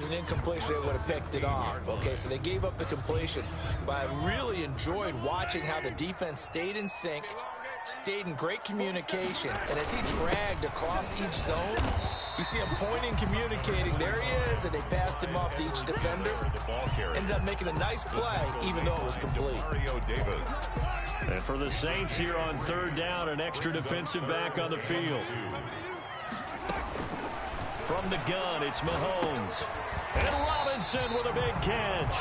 there's an incompletion, they would have picked it off. Okay, so they gave up the completion. But I really enjoyed watching how the defense stayed in sync, stayed in great communication, and as he dragged across each zone, you see him pointing, communicating. There he is, and they passed him off to each defender. Ended up making a nice play, even though it was complete. And for the Saints here on third down, an extra defensive back on the field. From the gun, it's Mahomes. And Robinson with a big catch.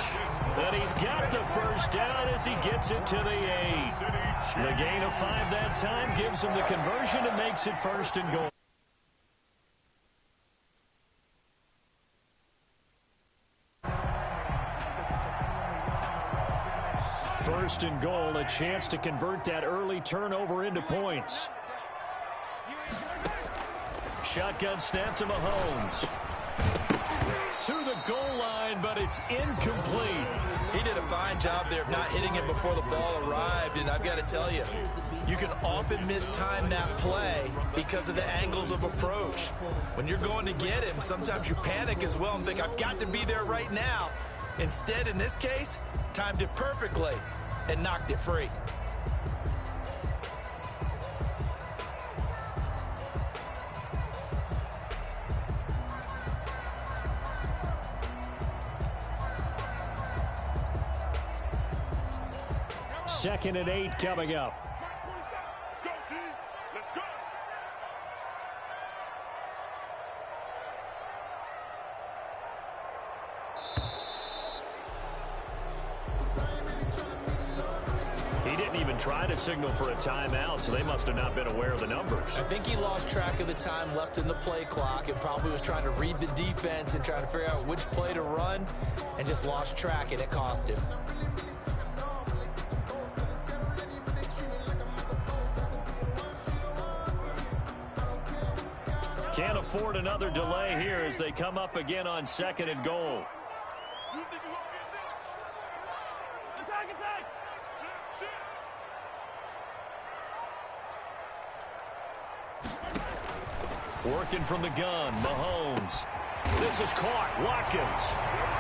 And he's got the first down as he gets it to the 8. The gain of 5 that time gives him the conversion and makes it first and goal. First and goal, a chance to convert that early turnover into points. Shotgun snap to Mahomes. To the goal line, but it's incomplete. He did a fine job there of not hitting it before the ball arrived, and I've got to tell you, you can often mistime that play because of the angles of approach. When you're going to get him, sometimes you panic as well and think, I've got to be there right now. Instead, in this case, timed it perfectly and knocked it free. Second and 8 coming up. He didn't even try to signal for a timeout, so they must have not been aware of the numbers. I think he lost track of the time left in the play clock and probably was trying to read the defense and trying to figure out which play to run and just lost track, and it cost him. Can't afford another delay here as they come up again on second and goal. Working from the gun, Mahomes. This is caught, Watkins.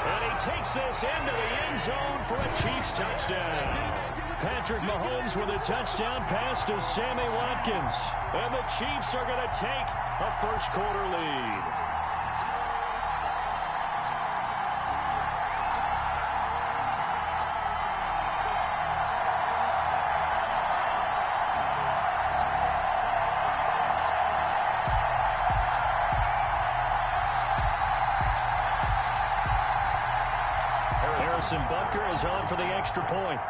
And he takes this into the end zone for a Chiefs touchdown. Patrick Mahomes with a touchdown pass to Sammy Watkins. And the Chiefs are going to take a first quarter lead. Harrison Butker is on for the extra point.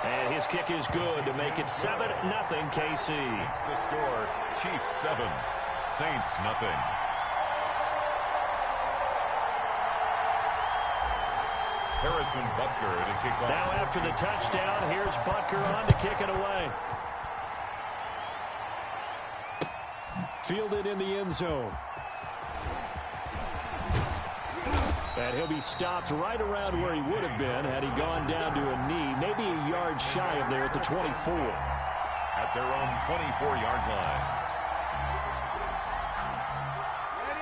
And his kick is good to make it 7-0 KC. That's the score. Chiefs 7, Saints nothing. Harrison Butker to kick off. Now after the touchdown, here's Butker on to kick it away. Fielded in the end zone. And he'll be stopped right around where he would have been had he gone down to a knee, maybe a yard shy of there at the 24. At their own 24-yard line.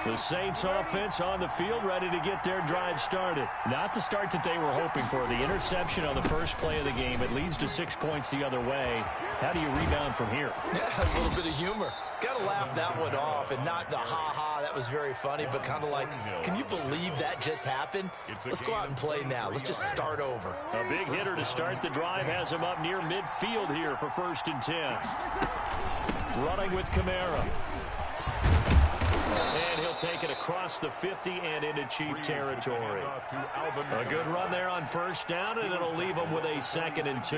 The Saints offense on the field ready to get their drive started. Not the start that they were hoping for. The interception on the first play of the game. It leads to 6 points the other way. How do you rebound from here? Yeah, a little bit of humor. Got to laugh that one off and not the ha-ha, that was very funny, but kind of like, can you believe that just happened? Let's go out and play now. Let's just start over. A big hitter to start the drive has him up near midfield here for 1st and 10. Running with Kamara. And he'll take it across the 50 and into Chief territory. A good run there on first down, and it'll leave them with a 2nd and 2.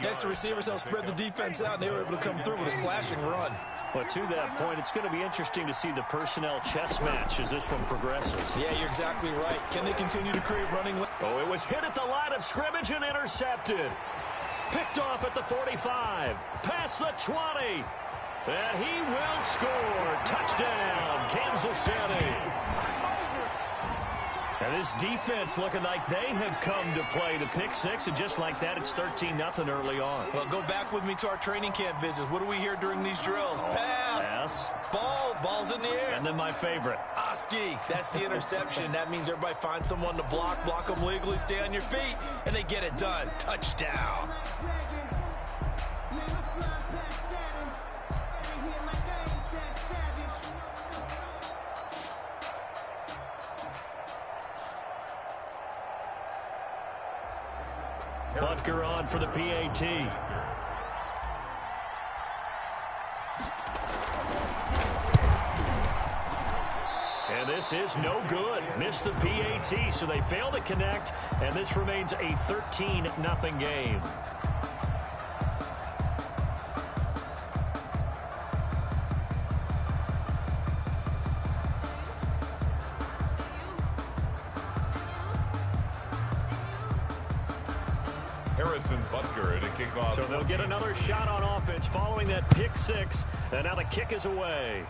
Next, the receivers helped spread the defense out, and they were able to come through with a slashing run. But to that point, it's going to be interesting to see the personnel chess match as this one progresses. Yeah, you're exactly right. Can they continue to create running? Oh, it was hit at the line of scrimmage and intercepted. Picked off at the 45. Past the 20. And he will score. Touchdown, Kansas City. And this defense looking like they have come to play. The pick six, and just like that, it's 13-0 early on. Well, go back with me to our training camp visits. What do we hear during these drills? Pass. Ball's in the air. And then my favorite. Oski, that's the interception. That means everybody finds someone to block them legally, stay on your feet, and they get it done. Touchdown. Butker on for the PAT. And this is no good. Missed the PAT, so they fail to connect, and this remains a 13-0 game. So they'll get another shot on offense following that pick six, and now the kick is away.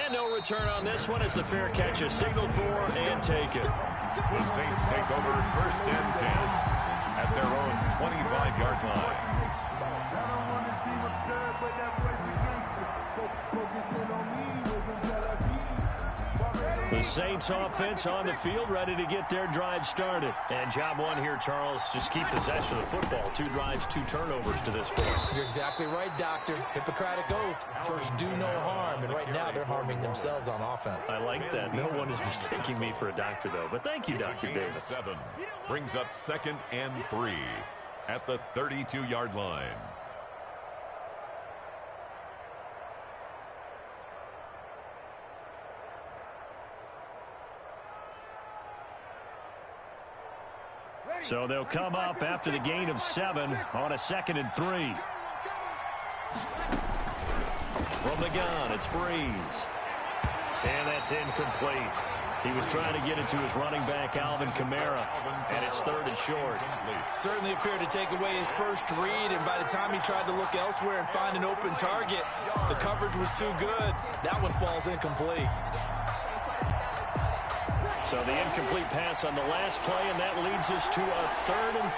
And no return on this one as the fair catch is signaled for and taken. The Saints take over 1st and 10 at their own 25-yard line. The Saints offense on the field, ready to get their drive started. And job one here, Charles, just keep possession of the football. 2 drives, 2 turnovers to this point. You're exactly right, Doctor. Hippocratic oath. First, do no harm. And right now, they're harming themselves on offense. I like that. No one is mistaking me for a doctor, though. But thank you, Dr. Davis. 7 brings up 2nd and 3 at the 32-yard line. So they'll come up after the gain of 7 on a 2nd and 3. From the gun, it's Breeze. And that's incomplete. He was trying to get it to his running back, Alvin Kamara, and it's 3rd and short. Certainly appeared to take away his first read, and by the time he tried to look elsewhere and find an open target, the coverage was too good. That one falls incomplete. So the incomplete pass on the last play, and that leads us to a 3rd and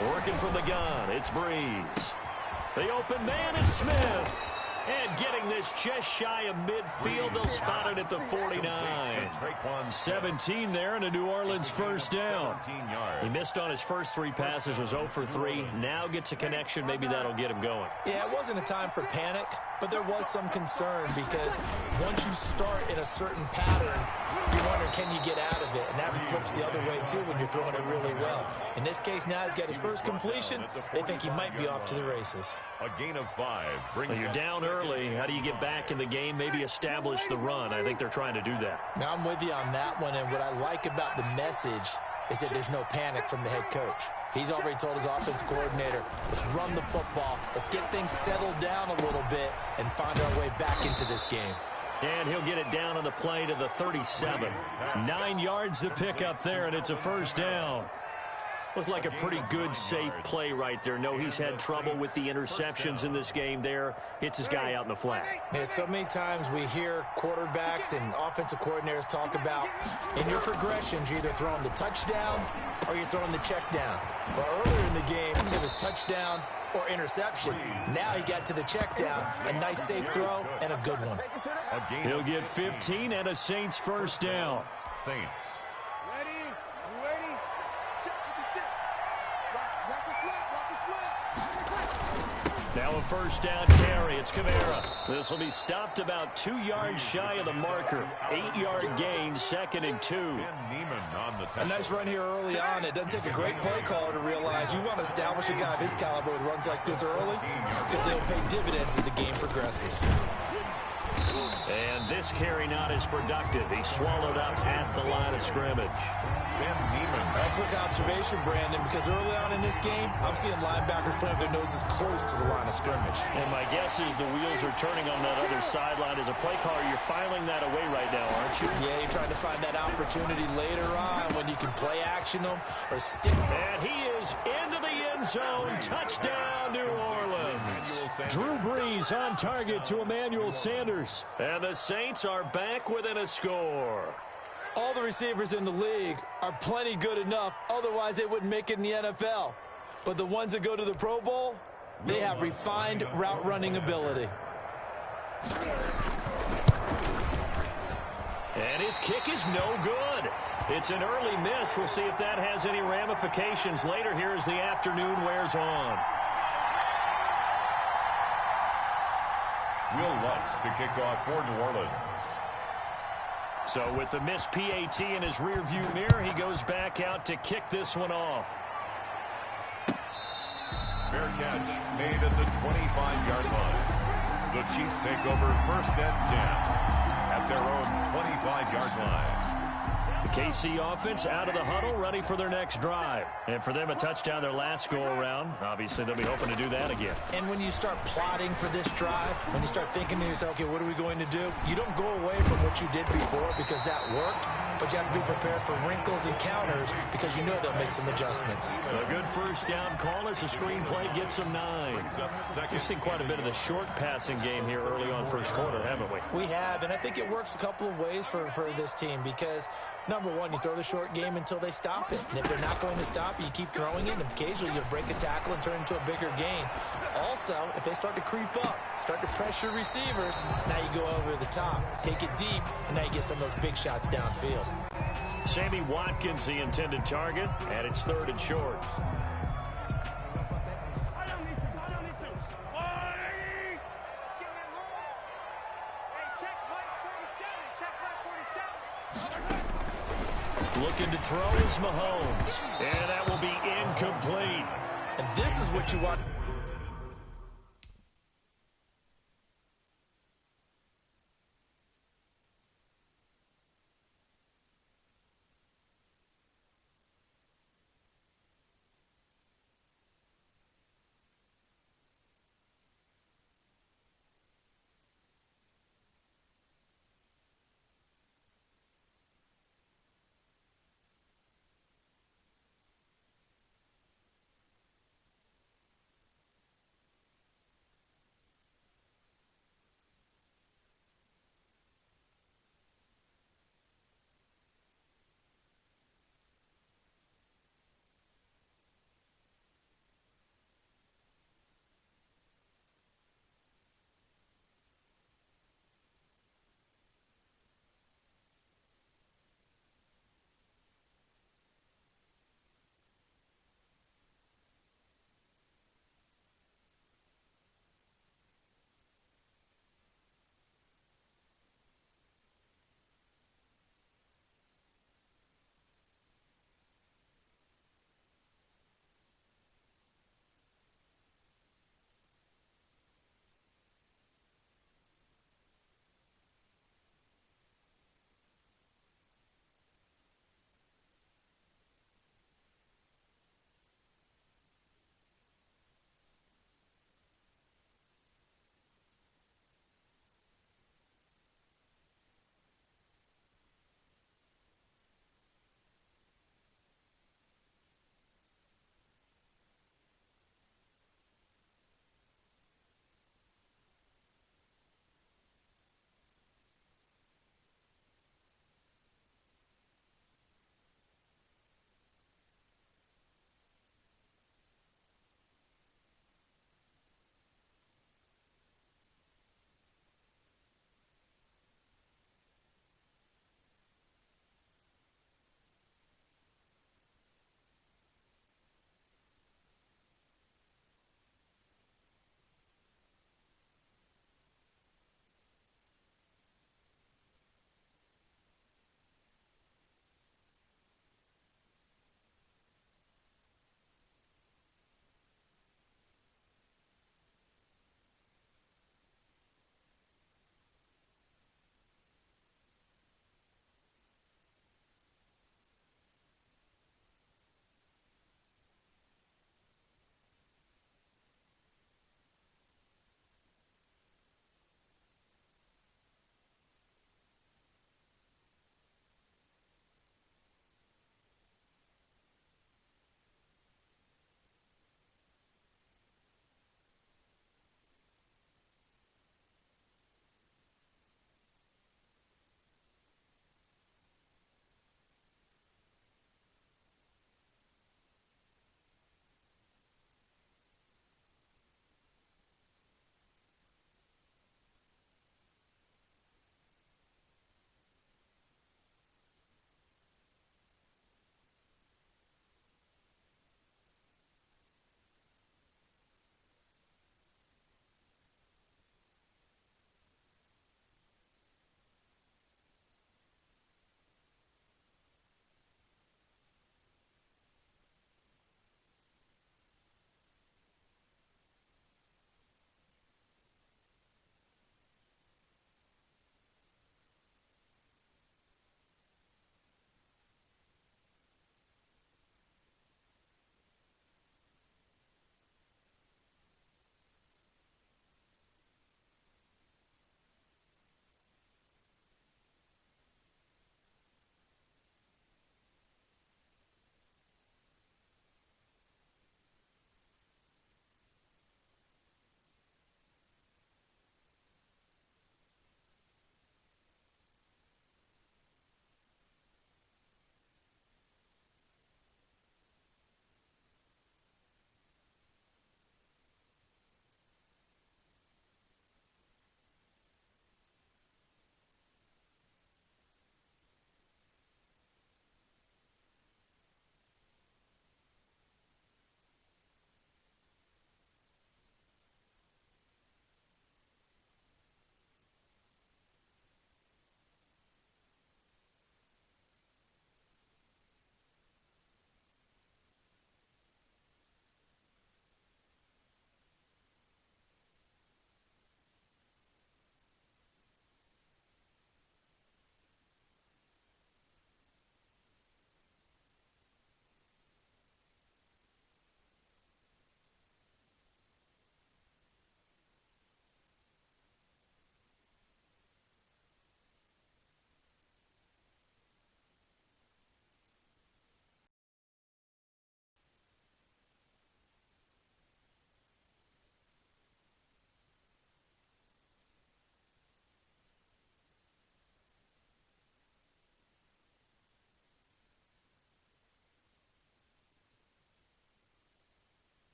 3. Working from the gun, it's Breeze. The open man is Smith. And getting this just shy of midfield, they'll spot it at the 49. 17 there, and a New Orleans first down. He missed on his first 3 passes, was 0 for 3. Now gets a connection. Maybe that'll get him going. Yeah, it wasn't a time for panic, but there was some concern because once you start in a certain pattern, you wonder, can you get out of it? And that flips the other way, too, when you're throwing it really well. In this case, now he's got his first completion. They think he might be off to the races. A gain of 5. Well, you're down early. How do you get back in the game? Maybe establish the run. I think they're trying to do that. Now, I'm with you on that one, and what I like about the message is that there's no panic from the head coach. He's already told his offensive coordinator, let's run the football, let's get things settled down a little bit and find our way back into this game. And he'll get it down on the play to the 37. 9 yards to pick up there, and it's a first down. Looked like a pretty good, safe play right there. No, he's had trouble with the interceptions in this game there. Hits his guy out in the flat. Yeah, so many times we hear quarterbacks and offensive coordinators talk about in your progressions, you're either throwing the touchdown or you're throwing the check down. Well, earlier in the game, it was touchdown or interception. Now he got to the check down, a nice safe throw, and a good one. He'll get 15 and a Saints first down. Saints. Now a first down carry. It's Kamara. This will be stopped about 2 yards shy of the marker. 8-yard gain, 2nd and 2. A nice run here early on. It doesn't take a great play caller to realize you want to establish a guy of his caliber with runs like this early because they'll pay dividends as the game progresses. And this carry not as productive. He's swallowed up at the line of scrimmage. A quick observation, Brandon, because early on in this game, I'm seeing linebackers playing with their noses close to the line of scrimmage. And my guess is the wheels are turning on that other sideline. As a play caller, you're filing that away right now, aren't you? Yeah, you're trying to find that opportunity later on when you can play action them or stick. And he is into the end zone. Touchdown, New Orleans. Drew Brees on target to Emmanuel Sanders. And the Saints are back within a score. All the receivers in the league are plenty good enough, otherwise they wouldn't make it in the NFL. But the ones that go to the Pro Bowl, they have refined route running ability. And his kick is no good. It's an early miss. We'll see if that has any ramifications later here as the afternoon wears on. Will Lutz to kick off for New Orleans. So with the missed PAT in his rearview mirror, he goes back out to kick this one off. Fair catch made at the 25-yard line. The Chiefs take over 1st and 10 at their own 25-yard line. The KC offense out of the huddle, ready for their next drive. And for them, a touchdown their last go-around. Obviously, they'll be hoping to do that again. And when you start plotting for this drive, when you start thinking to yourself, okay, what are we going to do? You don't go away from what you did before because that worked, but you have to be prepared for wrinkles and counters because you know they'll make some adjustments. A good first down call as the screenplay gets them 9. We've seen quite a bit of the short passing game here early on first quarter, haven't we? We have, and I think it works a couple of ways for this team because, number one, you throw the short game until they stop it. And if they're not going to stop it, you keep throwing it, and occasionally you'll break a tackle and turn into a bigger gain. Also, if they start to creep up, start to pressure receivers, now you go over the top, take it deep, and now you get some of those big shots downfield. Sammy Watkins, the intended target, and it's 3rd and short. Looking to throw is Mahomes, and that will be incomplete. And this is what you want.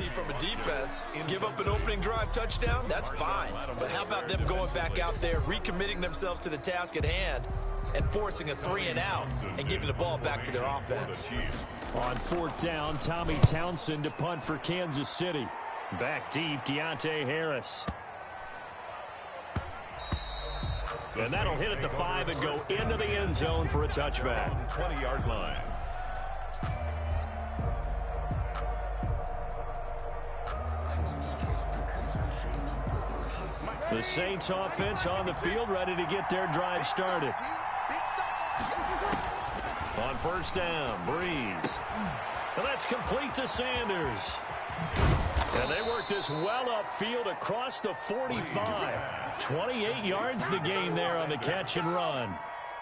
See, from a defense, give up an opening drive touchdown, that's fine. But how about them going back out there, recommitting themselves to the task at hand, and forcing a 3-and-out and giving the ball back to their offense? On fourth down, Tommy Townsend to punt for Kansas City. Back deep, Deontay Harris. And that'll hit at the 5 and go into the end zone for a touchback. 20-yard line. The Saints offense on the field, ready to get their drive started. On first down, Breeze. And that's complete to Sanders. And they work this well upfield across the 45. 28 yards the gain there on the catch and run.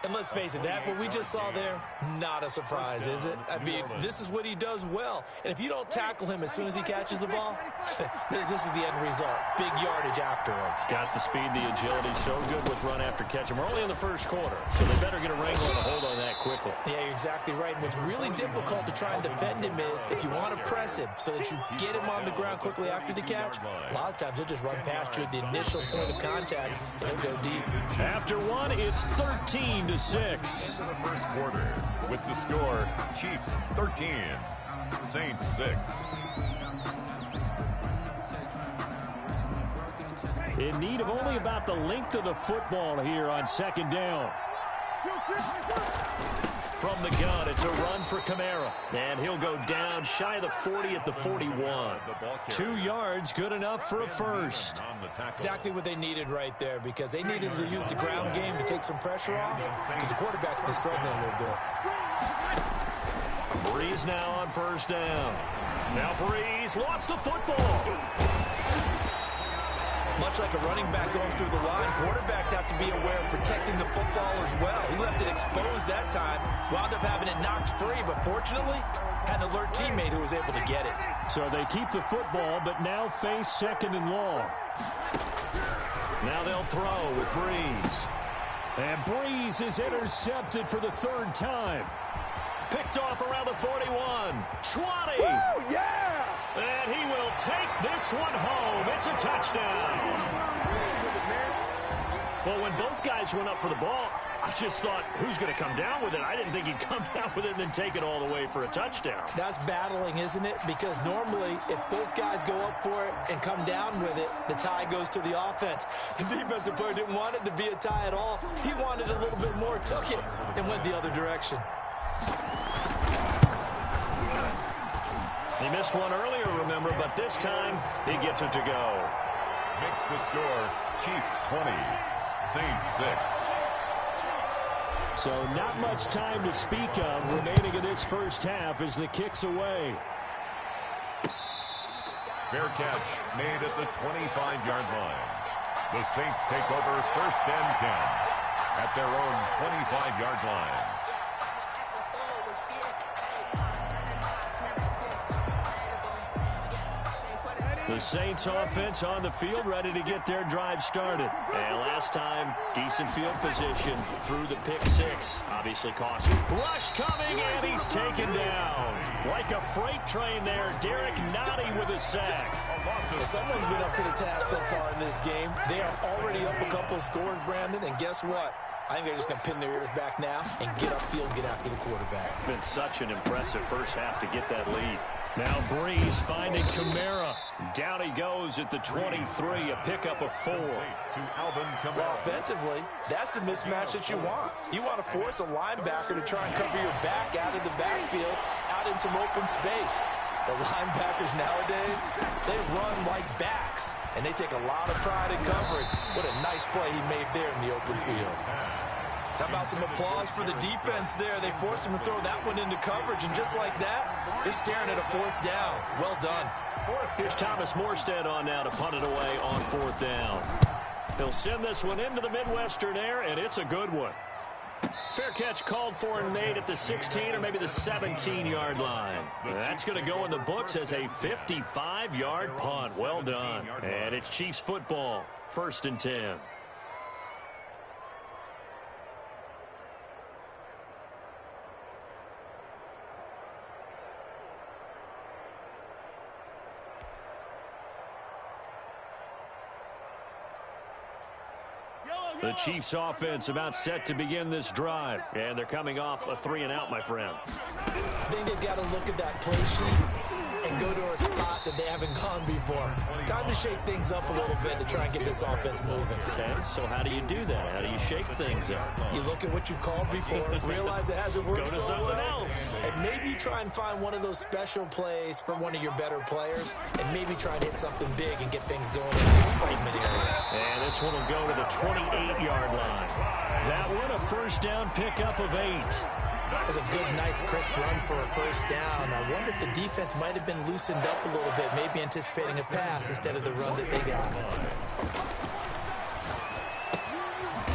And let's face it, that what we just saw there, not a surprise, is it? I mean, this is what he does well. And if you don't tackle him as soon as he catches the ball, this is the end result. Big yardage afterwards. Got the speed, the agility, so good with run after catch. And we're only in the first quarter, so they better get a wrangle and a hold on that quickly. Yeah, you're exactly right. And what's really difficult to try and defend him is if you want to press him so that you get him on the ground quickly after the catch, a lot of times he'll just run past you at the initial point of contact, and he'll go deep. After one, it's 13-6. Into the first quarter with the score, Chiefs 13, Saints 6. In need of only about the length of the football here on second down. From the gun, it's a run for Kamara. And he'll go down shy of the 40 at the 41. 2 yards, good enough for a first. Exactly what they needed right there, because they needed to use the ground game to take some pressure off, because the quarterback's been struggling a little bit. Breeze now on first down. Now Breeze lost the football. Much like a running back going through the line, quarterbacks have to be aware of protecting the football as well. He left it exposed that time, wound up having it knocked free, but fortunately, had an alert teammate who was able to get it. So they keep the football, but now face second and long. Now they'll throw with Breeze. And Breeze is intercepted for the third time. Picked off around the 41. 20. Woo, yeah! And he will take this one home. It's a touchdown. Well, when both guys went up for the ball, I just thought, who's going to come down with it? I didn't think he'd come down with it and then take it all the way for a touchdown. That's battling, isn't it? Because normally, if both guys go up for it and come down with it, the tie goes to the offense. The defensive player didn't want it to be a tie at all. He wanted a little bit more, took it, and went the other direction. He missed one earlier, remember, but this time he gets it to go. Makes the score, Chiefs 20, Saints 6. So not much time to speak of remaining in this first half as the kick's away. Fair catch made at the 25-yard line. The Saints take over first and 10 at their own 25-yard line. The Saints offense on the field, ready to get their drive started. And last time, decent field position through the pick six. Obviously cost. Rush coming, and he's taken down. Like a freight train there, Derek Nottie with a sack. Well, someone's been up to the task so far in this game. They are already up a couple of scores, Brandon, and guess what? I think they're just going to pin their ears back now and get upfield, get after the quarterback. Been such an impressive first half to get that lead. Now Breeze finding Kamara. Down he goes at the 23, a pickup of 4. Well, offensively, that's the mismatch that you want. You want to force a linebacker to try and cover your back out of the backfield, out in some open space. The linebackers nowadays, they run like backs, and they take a lot of pride in covering. What a nice play he made there in the open field. How about some applause for the defense there? They forced him to throw that one into coverage, and just like that, they're staring at a fourth down. Well done. Here's Thomas Morstead on now to punt it away on fourth down. He'll send this one into the Midwestern air, and it's a good one. Fair catch called for and made at the 16 or maybe the 17-yard line. That's going to go in the books as a 55-yard punt. Well done. And it's Chiefs football, 1st and 10. The Chiefs offense about set to begin this drive. And they're coming off a 3-and-out, my friend. I think they've got to look at that play sheet and go to a spot that they haven't gone before. Time to shake things up a little bit to try and get this offense moving. Okay, so how do you do that? How do you shake things up? You look at what you've called before, realize it hasn't worked Go to so something well, else. and maybe try and find one of those special plays from one of your better players, and maybe try and hit something big and get things going in the excitement area. And this one will go to the 28-yard line. That one a first down pickup of 8. That was a good, nice, crisp run for a first down. I wonder if the defense might have been loosened up a little bit, maybe anticipating a pass instead of the run that they got.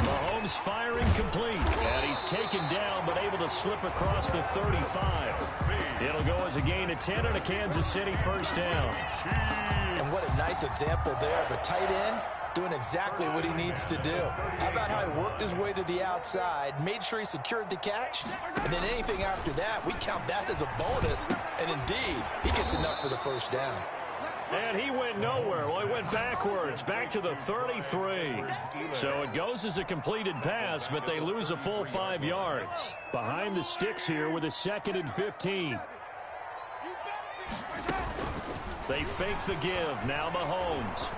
Mahomes firing complete. And he's taken down, but able to slip across the 35. It'll go as a gain of 10 and a Kansas City first down. And what a nice example there of a tight end doing exactly what he needs to do. How about how he worked his way to the outside, made sure he secured the catch, and then anything after that, we count that as a bonus. And indeed, he gets enough for the first down. And he went nowhere. Well, he went backwards, back to the 33. So it goes as a completed pass, but they lose a full 5 yards. Behind the sticks here with a 2nd and 15. They fake the give. Now Mahomes.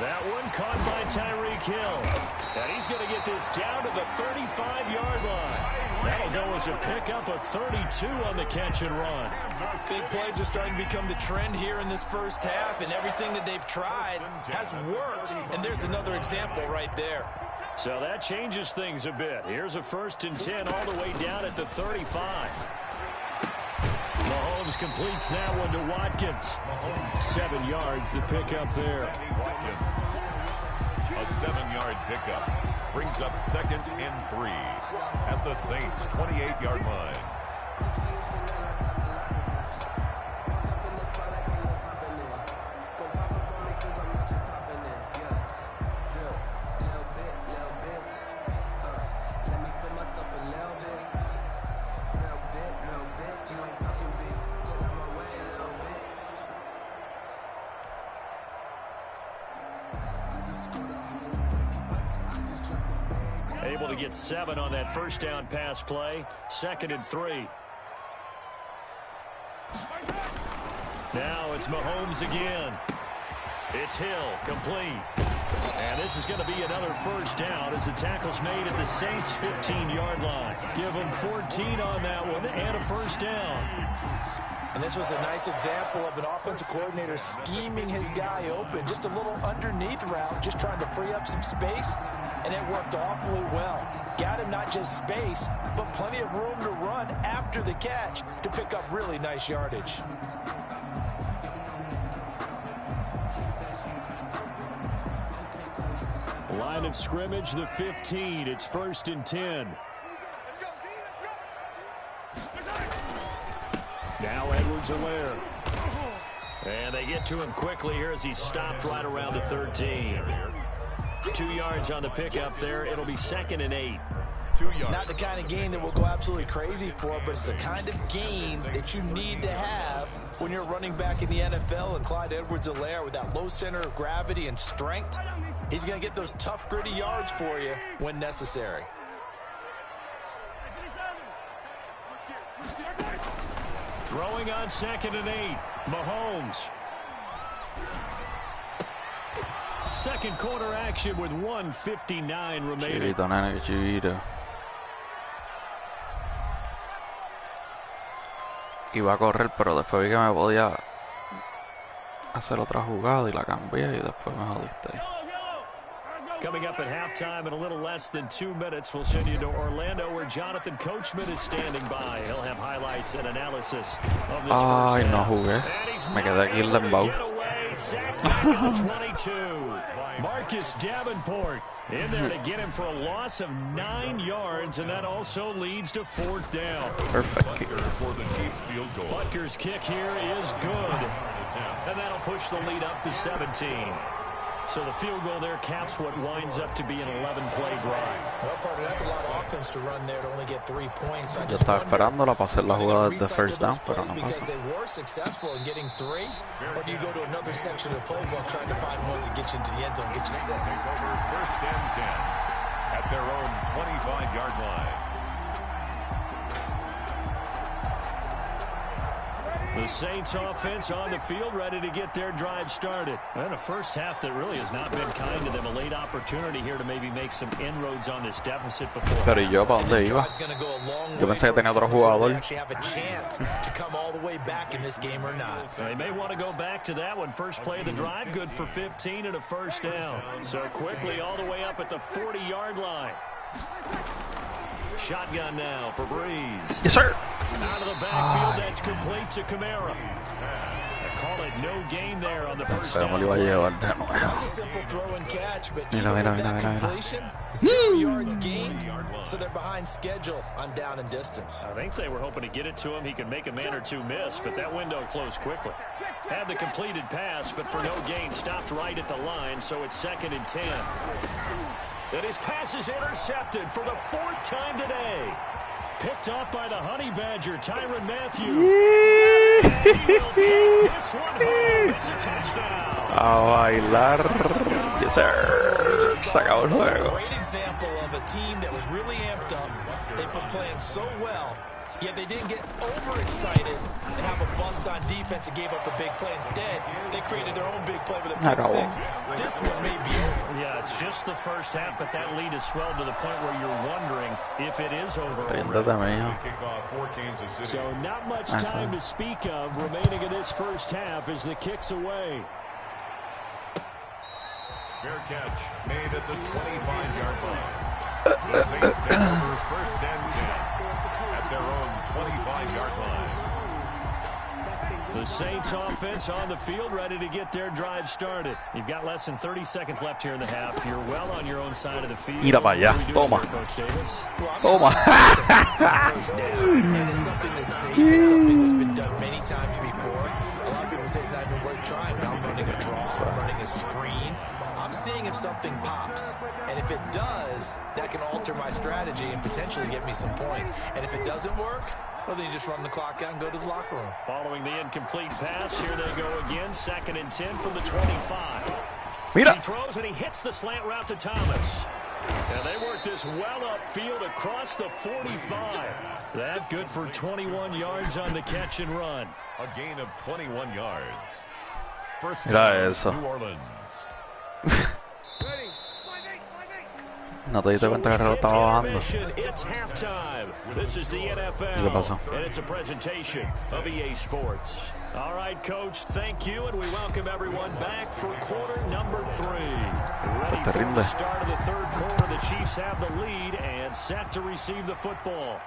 That one caught by Tyreek Hill. And he's going to get this down to the 35-yard line. That'll go as a pickup of 32 on the catch and run. Big plays are starting to become the trend here in this first half, and everything that they've tried has worked. And there's another example right there. So that changes things a bit. Here's a 1st and 10 all the way down at the 35. Mahomes completes that one to Watkins. 7 yards, the pickup there. A 7-yard pickup brings up 2nd and 3 at the Saints' 28-yard line. Able to get 7 on that first down pass play. 2nd and 3. Now it's Mahomes again. It's Hill, complete. And this is going to be another first down as the tackle's made at the Saints' 15-yard line. Give them 14 on that one and a first down. And this was a nice example of an offensive coordinator scheming his guy open. Just a little underneath route, just trying to free up some space, and it worked awfully well. Got him not just space, but plenty of room to run after the catch to pick up really nice yardage. Line of scrimmage, the 15. It's 1st and 10. Now Edwards-Helaire. And they get to him quickly here as he stopped right around the 13. 2 yards on the pickup there. It'll be 2nd and 8. 2 yards. Not the kind of gain that we'll go absolutely crazy for, but it's the kind of gain that you need to have when you're running back in the NFL. And Clyde Edwards-Helaire, with that low center of gravity and strength, he's going to get those tough, gritty yards for you when necessary. Throwing on 2nd and 8. Mahomes. Second quarter action with 1:59 remaining. Chivito, nene, que chivito. Iba a correr, pero después vi que me podía hacer otra jugada y la cambié y después me jodiste. Coming up at halftime in a little less than 2 minutes, we'll send you to Orlando where Jonathan Coachman is standing by. He'll have highlights and analysis of this Ay, first no half. jugué. Me quedé aquí en Lembow. Sacked back at the 22. Marcus Davenport in there to get him for a loss of 9 yards, and that also leads to 4th down. Perfect kick. For the Chiefs field goal. Butker's kick here is good, and that'll push the lead up to 17. So the field goal there caps what winds up to be an 11-play drive. Well, Yo estaba esperándola para hacer la jugada de first down, pero no pasó. At their own 25-yard line. The Saints offense on the field, ready to get their drive started. And a first half that really has not been kind to them. A late opportunity here to maybe make some inroads on this deficit before. Pero ¿y yo para dónde iba? Yo pensé que tenía otro jugador. They may want to go back to that one. First play of the drive, good for 15 and a first down. So quickly all the way up at the 40-yard line. Shotgun now for Breeze. Yes, sir. Out of the backfield, that's complete to Kamara. Call it no gain there on the first down. That's a simple throw and catch, but even with that completion, 0 yards gained, so they're behind schedule on down and distance. I think they were hoping to get it to him. He could make a man or two miss, but that window closed quickly. Had the completed pass, but for no gain, stopped right at the line, so it's 2nd and 10. And his pass is intercepted for the 4th time today. Picked off by the Honey Badger, Tyrann Mathieu. And he will take this one home. It's a touchdown. A bailar. Yes, sir. Se acabó el juego. That's a great example of a team that was really amped up. They've been playing so well, yet they didn't get overexcited and have a bust on defense and gave up a big play. Instead, they created their own big play with a pick six. This one may be over. Yeah, it's just the first half, but that lead has swelled to the point where you're wondering if it is over. So not much time to speak of remaining in this first half as the kick's away. Fair catch made at the 25-yard line. The Saints take over 1st and 10 at their own 25-yard line. The Saints offense on the field, ready to get their drive started. You've got less than 30 seconds left here in the half. You're well on your own side of the field. Mira para allá. Toma. Toma. First down. And it's something that's safe. It's something that's been done many times before. A lot of people say it's not even worth trying, but I'm running a draw. I'm running a screen. I'm seeing if something pops. And if it does, that can alter my strategy and potentially get me some points. And if it doesn't work, well, then you just run the clock out and go to the locker room. Following the incomplete pass, here they go again. 2nd and 10 from the 25. Mira. He throws and he hits the slant route to Thomas. And they work this well upfield across the 45. That good for 21 yards on the catch and run. A gain of 21 yards. First Mira eso. New Orleans. No te diste cuenta que el reloj estaba bajando. It's halftime. This is the NFL. ¿Qué pasó? And it's a presentation of EA Sports. All right, Coach, thank you, and we welcome everyone back for quarter number 3. Ready for the start of the 3rd quarter. The Chiefs have the lead and set to receive the football.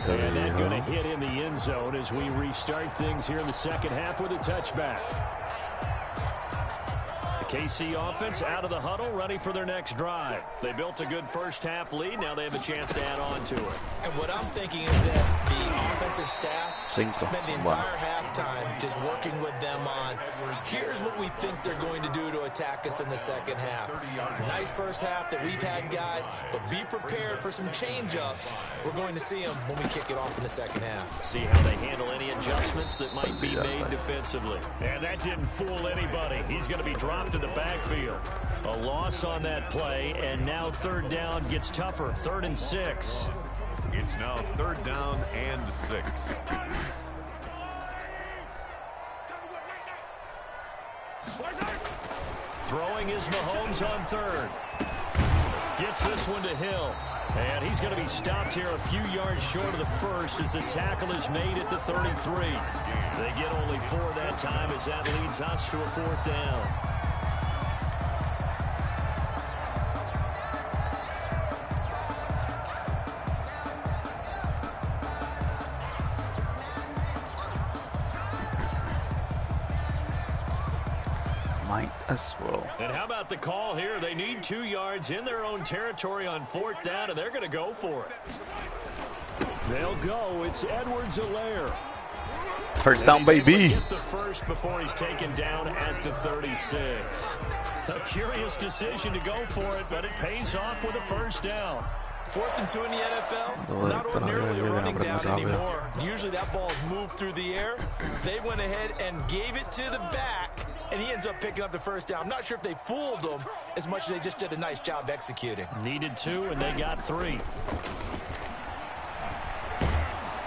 And that's going to hit in the end zone as we restart things here in the 2nd half with a touchback. KC offense out of the huddle, ready for their next drive. They built a good first half lead. Now they have a chance to add on to it. And what I'm thinking is that the offensive staff spent the entire halftime just working with them on, here's what we think they're going to do to attack us in the 2nd half. Nice first half that we've had, guys, but be prepared for some change-ups. We're going to see them when we kick it off in the 2nd half. See how they handle any adjustments that might be made defensively. And that didn't fool anybody. He's going to be dropped in the backfield. A loss on that play, and now 3rd down gets tougher. 3rd and 6. It's now 3rd down and 6. Throwing is Mahomes on 3rd. Gets this one to Hill. And he's going to be stopped here a few yards short of the 1st as the tackle is made at the 33. They get only 4 that time as that leads us to a 4th down. Might as well. And how about the call here? They need 2 yards in their own territory on 4th down, and they're going to go for it. They'll go. It's Edwards-Helaire. First down, baby. Get the first before he's taken down at the 36. A curious decision to go for it, but it pays off with a first down. 4th and 2 in the NFL, not ordinarily a running down anymore. Usually that ball is moved through the air. They went ahead and gave it to the back, and he ends up picking up the first down. I'm not sure if they fooled him as much as they just did a nice job executing. Needed 2, and they got 3.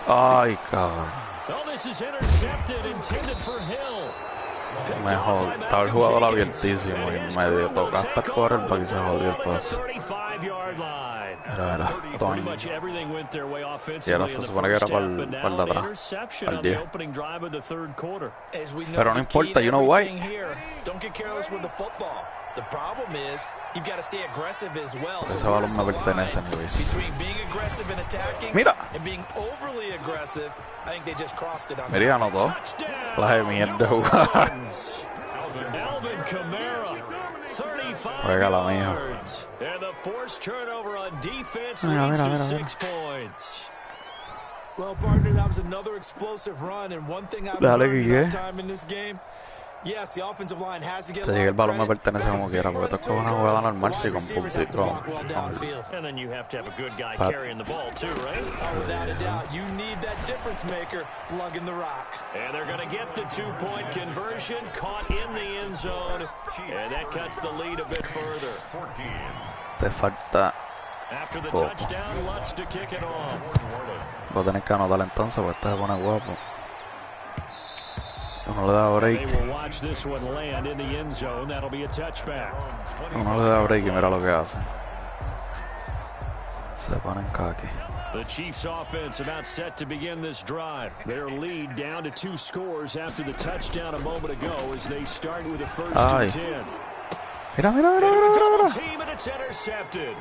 Ay, cabrón. Oh, this is intercepted, intended for Hill. Mejor, estaba el jugador abiertísimo y medio tocaste el quarterback y se jodió el pase. Era, Pretty much everything went their way y offensively ahora in se the supone que first era half, but para el now de the atrás, interception al on the 10. opening drive of the third quarter. Pero no importa, you know why? Don't get careless with the football. The problem is you've got to stay aggressive as well. Ese balón me pertenece, anyways. Between being aggressive and attacking Mira. and being overly aggressive, I think they just crossed it on Mira, anotó. La de mierda jugar. Alvin Kamara, 35 Juégala, mijo. yards. And the forced turnover on defense Mira, leads mira, to mira, 6 points. Well, partner, that was another explosive run, and one thing I've Dale, learned Guille. in time in this game, yes, the offensive line has to get Te a llegue el lot balón me of credit, pertenece but como the quiera, porque big esto es una runs jugada too. normal The si wide con receivers have to block well con downfield. And then you have to have a good guy But- carrying the ball too, right? Oh, without a doubt, you need that difference maker lugging the rock. And they're going to get the 2-point conversion, caught in the end zone, and that cuts the lead a bit further. 14. te falta. After the Poco. touchdown, Lutz to kick it off. Voy a tener que anotar entonces porque este se pone guapo. Uno le da They break. will watch this one land in the end zone. That'll be a touchback. Uno le da break y mira lo que hace. Se pone en khaki. The Chiefs offense about set to begin this drive. Their lead down to 2 scores after the touchdown a moment ago as they start with a first Ay. and 10. Mira, mira, mira, mira, Double mira. team and it's intercepted.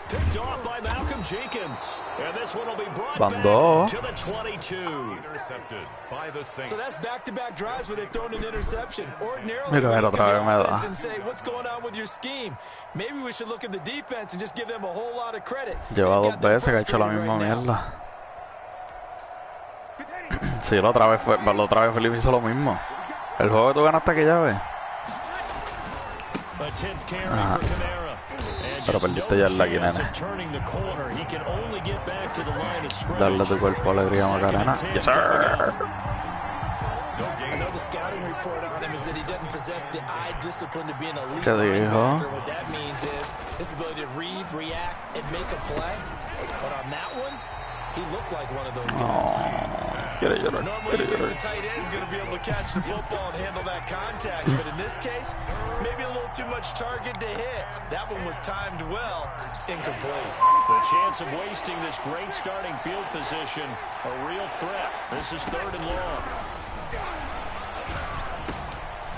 Picked off by Malcolm Jenkins. And this one will be brought Bandó. back to the 22. Intercepted by the Saints. So that's back-to-back drives where they've thrown an interception. Ordinarily, Mira, we mira, look otra at vez me the da. offense and say, what's going on with your scheme? Maybe we should look at the defense and just give them a whole lot of credit. Lleva They've 2 got them veces que ha hecho la frustrated misma right now. mierda. Sí, la otra vez Felipe hizo lo mismo. El juego que tú ganaste aquella vez. A 10th carry for Kamara. And Pero just perdiste no ya el aquí, chance nene. of turning the corner. He can only get back to the line of scrimmage. Darle tu cuerpo alegría, Macarena. Yes, sir. I know the scouting report on him is that he doesn't possess the eye discipline to be an elite ¿Qué dijo? linebacker. What that means is his ability to read, react, and make a play. But on that one, he looked like one of those guys. Quiere llorar, Normally, quiere you think llorar. the tight end's going to be able to catch the football and handle that contact. But in this case, maybe a little too much target to hit. That one was timed well, incomplete. The chance of wasting this great starting field position, a real threat. This is 3rd and long.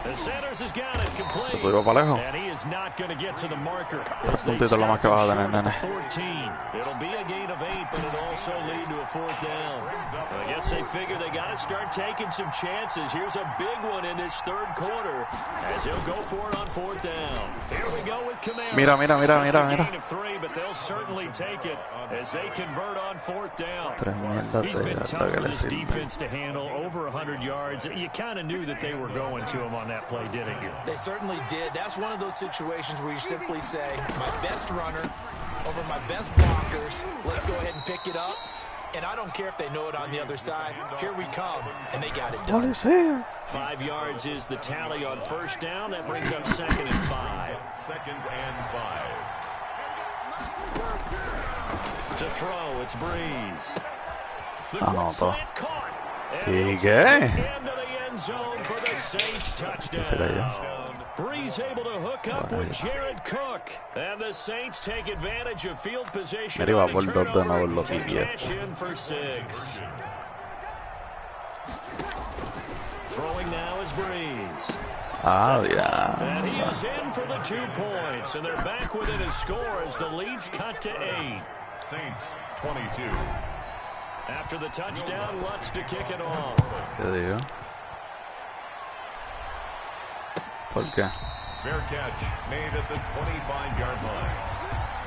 The Sanders has got it complete. Te tiro para lejos. And he is not going to get to the marker. As they Puntito lo más start que vas a them tener, short nene. at the 14. It'll be a gain of 8, but it'll also lead to a 4th down. I guess they figure they got to start taking some chances. Here's a big one in this 3rd quarter as he'll go for it on 4th down. Here we go with Kamara. Mira, mira, mira, Just mira, a mira. gain of 3, but they'll certainly take it as they convert on 4th down. Tres mierdas He's de been lo tough que for le this sirve. defense to handle, over 100 yards. You kind of knew that they were going to him on that play, didn't you? They certainly did. That's one of those situations where you simply say, my best runner over my best blockers. Let's go ahead and pick it up. And I don't care if they know it on the other side. Here we come. And they got it done. Policía. 5 yards is the tally on 1st down. That brings up 2nd and 5. 2nd and 5. To throw, it's Breeze. The Anotó. quick slant caught. And ¿Y it's qué? into the end zone for the Saints touchdown. se cayó? Breeze able to hook up with Jared Cook. And the Saints take advantage of field position. Mira, iba on por the 2 de nuevo turnover lo to que cash in for 6. Throwing now is Breeze. Ah, And ya. he is in for the 2 points. And they're back within a score as the lead's cut to 8. Saints 22. After the touchdown, Lutz to kick it off. ¿Qué digo? ¿Por qué? Fair catch made at the 25-yard line.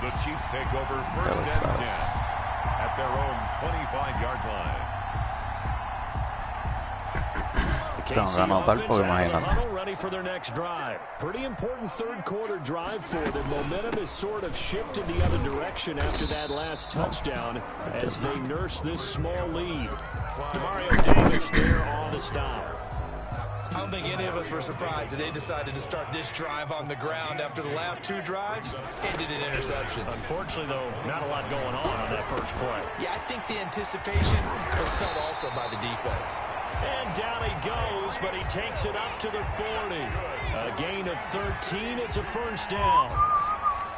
The Chiefs take over 1st and 10 at their own 25-yard line. Tengo que anotar porque imagínate. Ready for their next drive. Pretty important third quarter drive for them. Momentum has sort of shifted the other direction after that last touchdown as they nurse this small lead. Mario Davis there on the stop. I don't think any of us were surprised that they decided to start this drive on the ground after the last two drives ended in interceptions. Unfortunately, though, not a lot going on that first play. Yeah, I think the anticipation was felt also by the defense. And down he goes, but he takes it up to the 40. A gain of 13. It's a first down.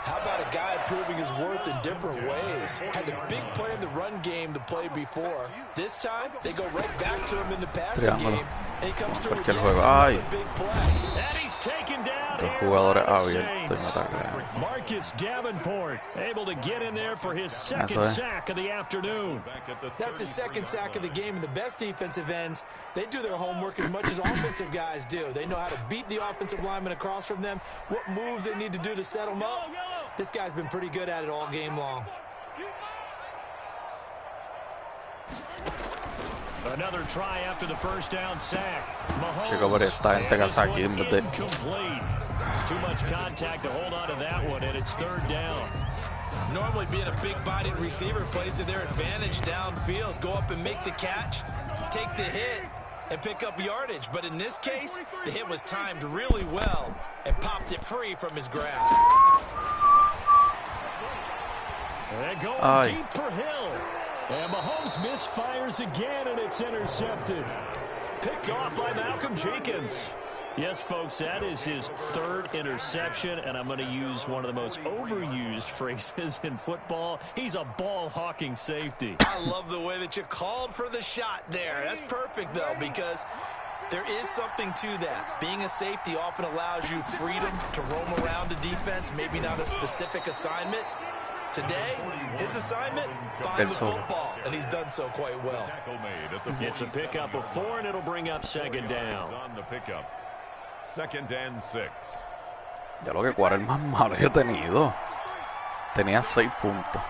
How about a guy proving his worth in different ways? Had a big play in the run game the play before. This time, they go right back to him in the passing game. And he comes through again with a big play. And he's taken down Los here jugadores by the abiertos y me Saints. atacan. Marcus Davenport able to get in there for his second sack of the afternoon. That's his second sack of the game, and the best defensive ends, they do their homework as much as offensive guys do. They know how to beat the offensive lineman across from them, what moves they need to do to set them up. This guy's been pretty good at it all game long. Another try after the first down sack. Chico, pero esta gente que saca aquí en vez de... Too much contact to hold on to that one, and it's third down. Normally being a big-bodied receiver plays to their advantage downfield. Go up and make the catch, take the hit, and pick up yardage. But in this case, the hit was timed really well and popped it free from his grasp. And going deep for Hill. And Mahomes misfires again, and it's intercepted. Picked off by Malcolm Jenkins. Yes, folks, that is his third interception, and I'm going to use one of the most overused phrases in football. He's a ball-hawking safety. I love the way that you called for the shot there. That's perfect, though, because there is something to that. Being a safety often allows you freedom to roam around the defense, maybe not a specific assignment. Today, his assignment, find the football, and he's done so quite well. It's a pickup of 4, and it'll bring up second down. On the pickup, 2nd and 6. Ya lo que cuál es el más malo que he tenido. Tenía 6 puntos.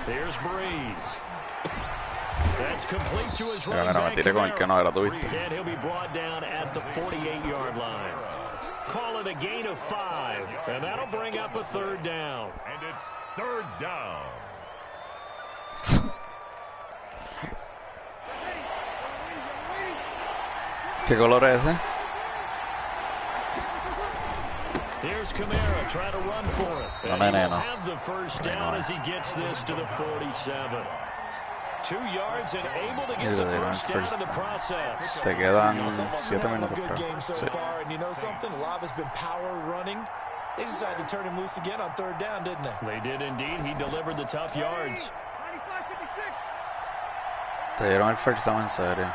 Here's Breeze. That's complete to his running Mira, me tiré con el que no era, tuviste. And he'll be brought down at the 48-yard line. Call it a gain of 5, and that'll bring up a third down. And it's third down. ¿Qué color es ese? Here's Kamara trying to run for it. No, And he'll have the first down as he gets this to the 47. 2 yards and able to get the first down in the process. Te quedan 7 minutos. Good game so far, and you know something? A lot has been power running. They decided to turn him loose again on third down, didn't they? They did indeed. He delivered the tough yards. Te dieron el first down en serio.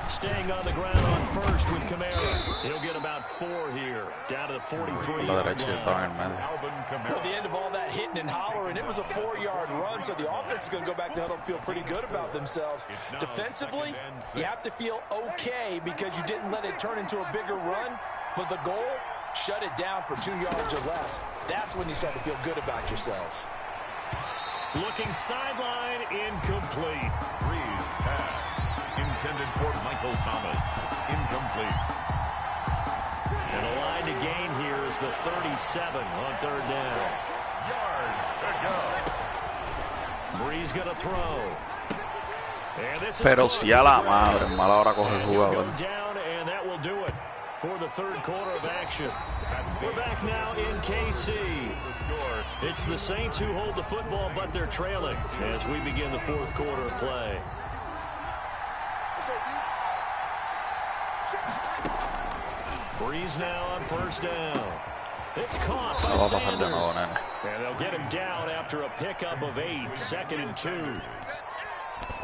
Staying on the ground on first with Kamara. He'll get about 4 here. Down to the 43-yard line. At the end of all that hitting and hollering, it was a 4-yard run, so the offense is going to go back to huddle and feel pretty good about themselves. Defensively, you have to feel okay because you didn't let it turn into a bigger run, but the goal, shut it down for 2 yards or less. That's when you start to feel good about yourselves. Looking sideline, incomplete. Breeze pass. Intended for Michael Thomas. Incomplete. And a line to gain here is the 37 on third down. 6 yards to go. Breeze going to throw. And this is Pero si a la madre, mala hora coge el jugador. Down, and that will do it for the third quarter of action. We're back now in KC. It's the Saints who hold the football, but they're trailing as we begin the fourth quarter of play. Breeze now on first down. It's caught by Sanders. And they'll get him down after a pickup of 8, 2nd and 2.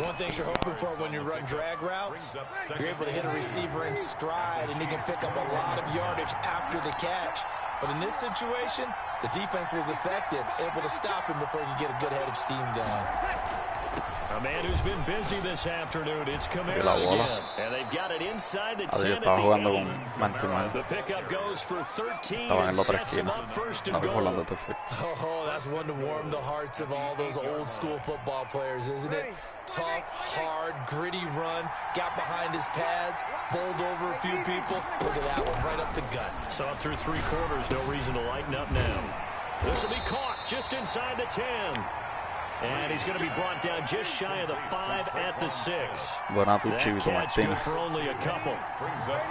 One thing you're hoping for when you run drag routes, you're able to hit a receiver in stride, and he can pick up a lot of yardage after the catch. But in this situation, the defense was effective, able to stop him before he could get a good head of steam going. A man who's been busy this afternoon. It's Calle la bola. again. And they've got it inside the 10 Yo at estaba the jugando 8. con man-to-man. The pickup goes for 13 Estaba en and la otra sets him esquina. up first No, and goal. volando te fuiste. Oh, that's one to warm the hearts of all those old school football players, isn't it? Tough, hard, gritty run, got behind his pads, bowled over a few people. Look at that one, right up the gut. So up through 3 quarters, no reason to lighten up now. This will be caught just inside the 10. And he's going to be brought down just shy of the 5 at the 6. Buena tu That Chivito catch good Martínez. for only a couple.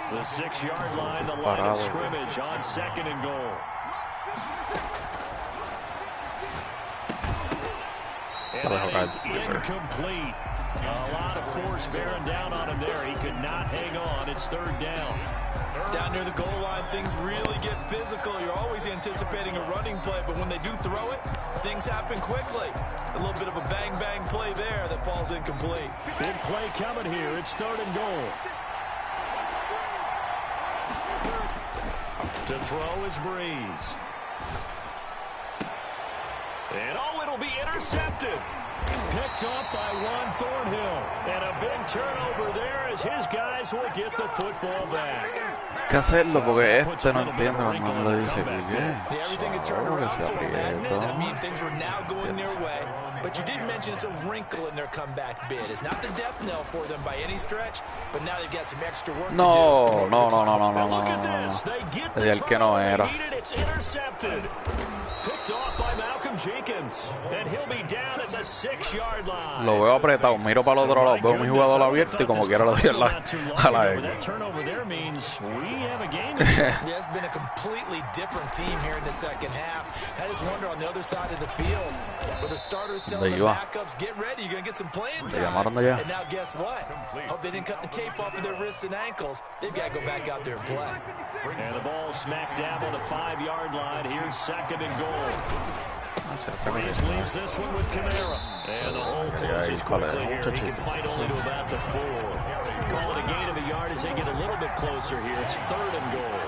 The 6-yard line, the line of scrimmage on 2nd and goal. And that is incomplete. A lot of force bearing down on him there. He could not hang on. It's 3rd down. Down near the goal line, things really get physical. You're always anticipating a running play, but when they do throw it, things happen quickly. A little bit of a bang-bang play there that falls incomplete. Big play coming here. It's 3rd and goal. To throw is Breeze. And oh, it'll be intercepted. Picked off by Juan Thornhill. And a big turnover there as his guys will get the football back. ¿Qué hacerlo? Porque no entiende cuando le dice que Everything had turned around for them, hadn't it? I mean, things were now going their way. But you did mention it's a wrinkle in their comeback bid. It's not the death knell for them by any stretch, but now they've got some extra work to do. No. Look at this. They get the El que no turnover era. they needed. It's intercepted. Picked off by Malcolm Jenkins. And he'll be down at the 6-yard line. Lo veo apretado, miro para el otro lado, veo a mi jugador abierto y como quiera lo doy a la That turnover there means we have a game. Yeah, it's been a completely different team here in the second half. I just wonder on the other side of the field, where the starters telling the backups, get ready, you're going to get some playing time. And now guess what? Hope they didn't cut the tape off of their wrists and ankles. They've got to go back out there and play. And the ball smack dab on the 5-yard line. Here's 2nd and goal. Breeze leaves this one with Camara. And the hole closes quickly here. He can fight only to about the 4. Call it a gain of a yard as they get a little bit closer here. It's 3rd and goal.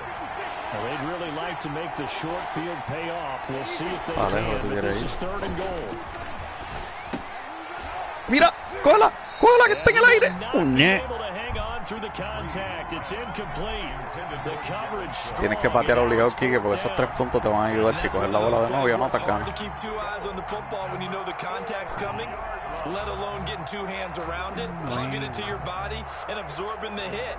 Well, they'd really like to make the short field pay off. We'll see if they can, but this is 3rd and goal. Mira, cógela que está en el aire. Uñe. Through the contact, it's incomplete. The coverage. Tienes que patear obligado, Quique, porque esos 3 puntos te van a ayudar. Si coges la bola de nuevo, ya no atacando. To keep 2 eyes on the football when you know the contact's coming, let alone getting 2 hands around it, hugging it to your body, and absorbing the hit.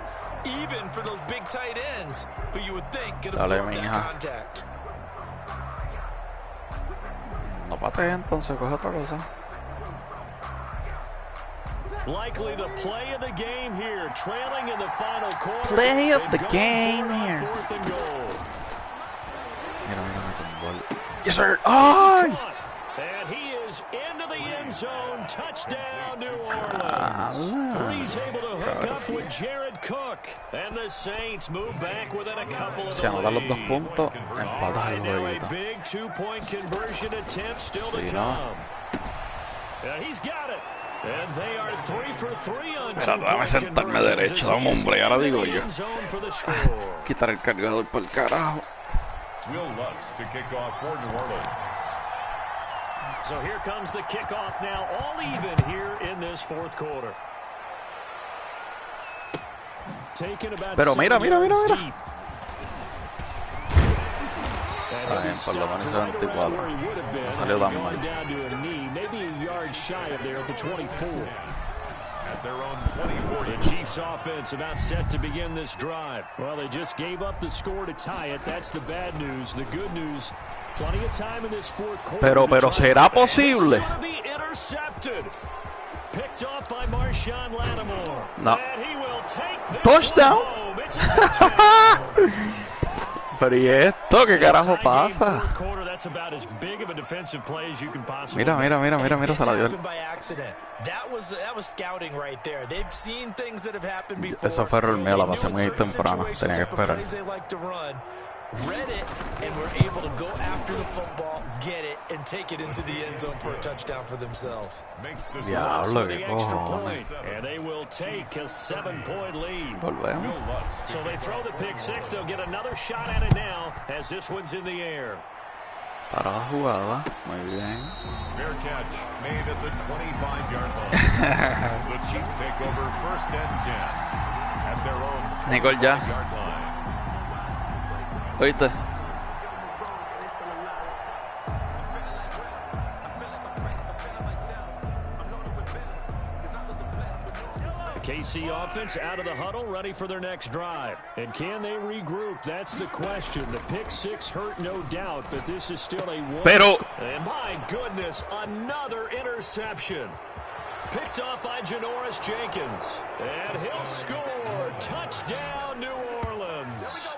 Even for those big tight ends, who you would think could absorb that contact. No patees, entonces coge otra cosa. Likely the play of the game here, trailing in the final quarter. Play of the game here. 4th and goal. Mira. Yes, sir. Oh! And he is into the end zone. Touchdown, New Orleans. Breeze able to hook up with Jared Cook. And the Saints move back within a couple of Si anotan los 2 puntos, empatas el now a jueguito. big 2-point conversion attempt still to come. He's got it. And they are 3 for 3 on 2-point Déjame sentarme derecho, dame hombre, ahora digo yo. Quitar el cargador por el carajo. Will Lutz to kick off for New Orleans. So here comes the kickoff now, all even here in this 4th quarter. Pero mira. Está bien, por lo menos 74. No salió tan mal. Maybe a yard shy of there at the 24. At their own 24. The Chiefs offense about set to begin this drive. Well, they just gave up the score to tie it. That's the bad news. The good news, plenty of time in this 4th quarter. Pero ¿será posible? Picked off by Marshawn Lattimore. No. And he will take this Touchdown. home. It's a touchdown. Pero ¿y esto? ¿Qué carajo pasa? Mira, se la dio. Eso fue error mío, la pasé muy temprano. Tenía que esperar. Read it and were able to go after the football, get it, and take it into the end zone for a touchdown for themselves. Diablo, qué cojones. And they will take a 7-point lead. Volvemos. So they throw the pick 6. They'll get another shot at it now as this one's in the air. Para la jugada, muy bien. Fair catch made at the 25-yard line. The Chiefs take over first and 10 at their own Nicole ya. 25-yard line. ¿Oíste? KC offense out of the huddle, ready for their next drive. And can they regroup? That's the question. The pick six hurt, no doubt, but this is still a one. Pero And my goodness, another interception. Picked up by Janoris Jenkins. And he'll score. Touchdown, New Orleans.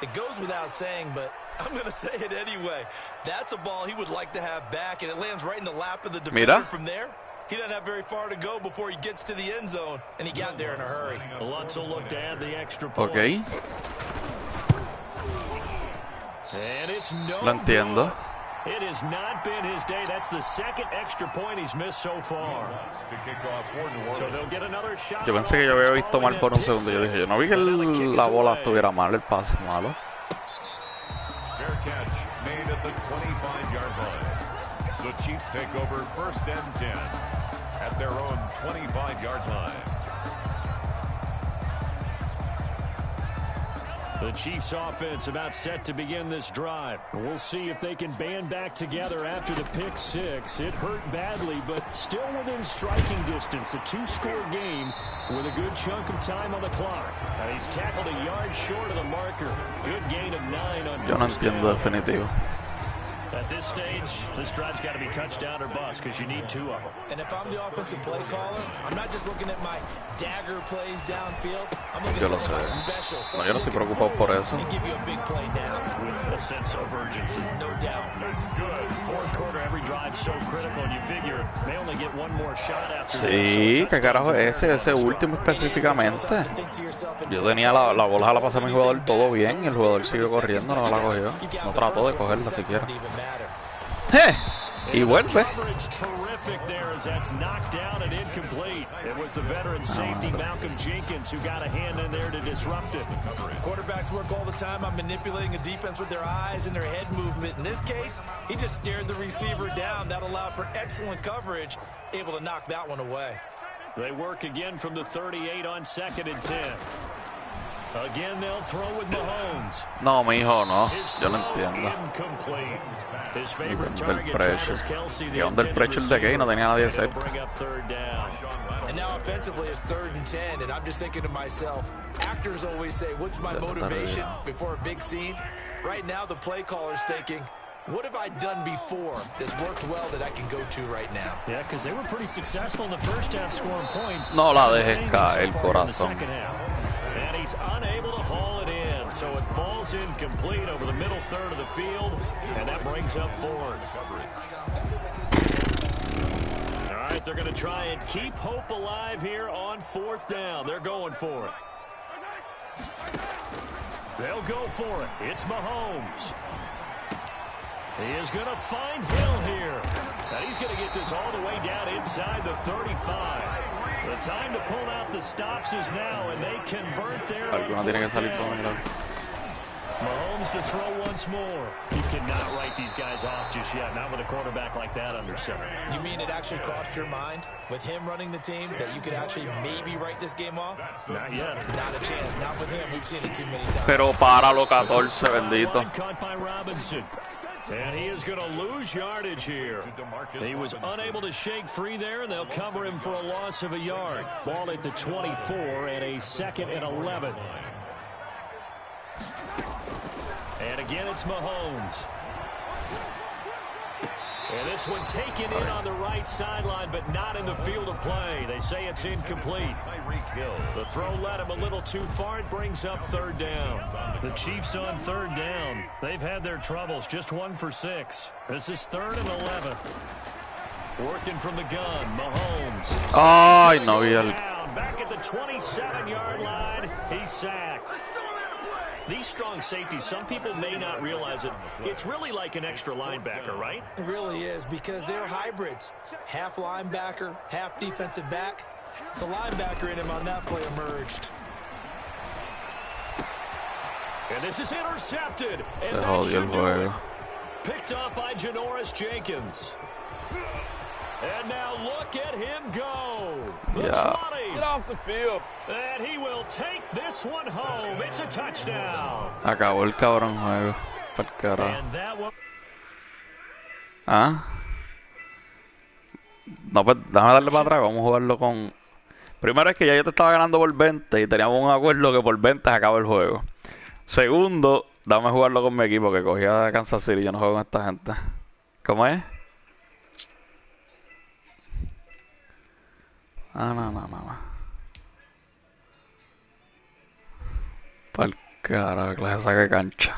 It goes without saying, but I'm going to say it anyway. That's a ball he would like to have back, and it lands right in the lap of the defender from there. He doesn't have very far to go before he gets to the end zone, and he got there in a hurry. Lutz will look to add the extra point. Okay. And it's no Lo entiendo. It has not been his day. That's the second extra point he's missed so far. So they'll get another shot. Yo pensé que yo había visto mal por un segundo. Yo dije, yo no vi que la bola estuviera mal, el pase malo. Fair catch made at the 25-yard line. The Chiefs take over first and 10 at their own 25-yard line. The Chiefs offense about set to begin this drive. We'll see if they can band back together after the pick six. It hurt badly, but still within striking distance. A two-score game with a good chunk of time on the clock. And he's tackled a yard short of the marker. Good gain of 9 on Yo no first entiendo down. definitivo. At this stage, this drive's got to be touchdown or bust because you need 2 of them. And if I'm the offensive play caller, I'm not just looking at my dagger plays downfield. I'm looking Yo at lo some of my sé. specials. No, yo no estoy preocupado por eso. And give you a big play now. With a sense of urgency. No doubt. Fourth quarter, every drive's so critical, and you figure they only get one more shot after Sí, ¿qué carajo es ese último específicamente? Yo tenía la bola, la pasé a mi jugador todo bien y el jugador siguió corriendo, no la cogió. No trató de cogerla siquiera. Y vuelve. Terrific there as that's knocked down and incomplete. It was the veteran safety Malcolm Jenkins who got a hand in there to disrupt it. Quarterbacks work all the time on manipulating a defense with their eyes and their head movement. In this case, he just stared the receiver down. That allowed for excellent coverage, able to knock that one away. They work again from the 38 on 2nd and 10. Again, they'll throw with Mahomes. No, mi hijo, no. Yo lo entiendo. Incomplete. His Y favorite del target, pressure. Travis Kelce, Y donde el pressure de que no tenía nadie cerca. bring up 3rd down. And now offensively it's 3rd and 10, and I'm just thinking to myself, actors always say, what's my motivation before a big scene? Right now the play caller's thinking, what have I done before that's worked well that I can go to right now? Yeah, because they were pretty successful in the first half scoring points. No la dejes caer, So far in the corazón. second half. And he's unable to haul it in, so it falls incomplete over the middle third of the field, and that brings up 4th. All right, they're going to try and keep hope alive here on 4th down. They're going for it. They'll go for it. It's Mahomes. He is going to find Hill here. And he's going to get this all the way down inside the 35. The time to pull out the stops is now, and they convert there. Alguno tiene que salir con el... Mahomes to throw once more. You cannot write these guys off just yet, not with a quarterback like that under center. You mean it actually crossed your mind with him running the team that you could actually maybe write this game off? Not yet. Not a chance. Not with him. We've seen it too many times. Pero para los 14, bendito. Caught by Robinson. And he is going to lose yardage here. He was unable to shake free there, and they'll cover him for a loss of a yard. Ball at the 24 and a 2nd and 11. And again, it's Mahomes. And this one taken in on the right sideline, but not in the field of play. They say it's incomplete. The throw led him a little too far. It brings up 3rd down. The Chiefs on 3rd down. They've had their troubles. Just 1 for 6. This is 3rd and 11. Working from the gun, Mahomes. Ay, no vi el... Back at the 27-yard line, he's sacked. These strong safeties, some people may not realize it. It's really like an extra linebacker, right? It really is, because they're hybrids. Half linebacker, half defensive back. The linebacker in him on that play emerged. And this is intercepted. Se jodió el juego. Picked up by Janoris Jenkins. And now look at him go. The 20. Get off the field. And he will take this one home. It's a touchdown. Acabó el cabrón juego. Pa'l carajo. And that one... ¿Ah? No, pues déjame darle para atrás. Vamos a jugarlo con... Primero es que ya yo te estaba ganando por 20 y teníamos un acuerdo que por 20 se acaba el juego. Segundo, dame jugarlo con mi equipo que cogía a Kansas City. Yo no juego con esta gente. ¿Cómo es? No. Pa'l carajo, clase saque cancha.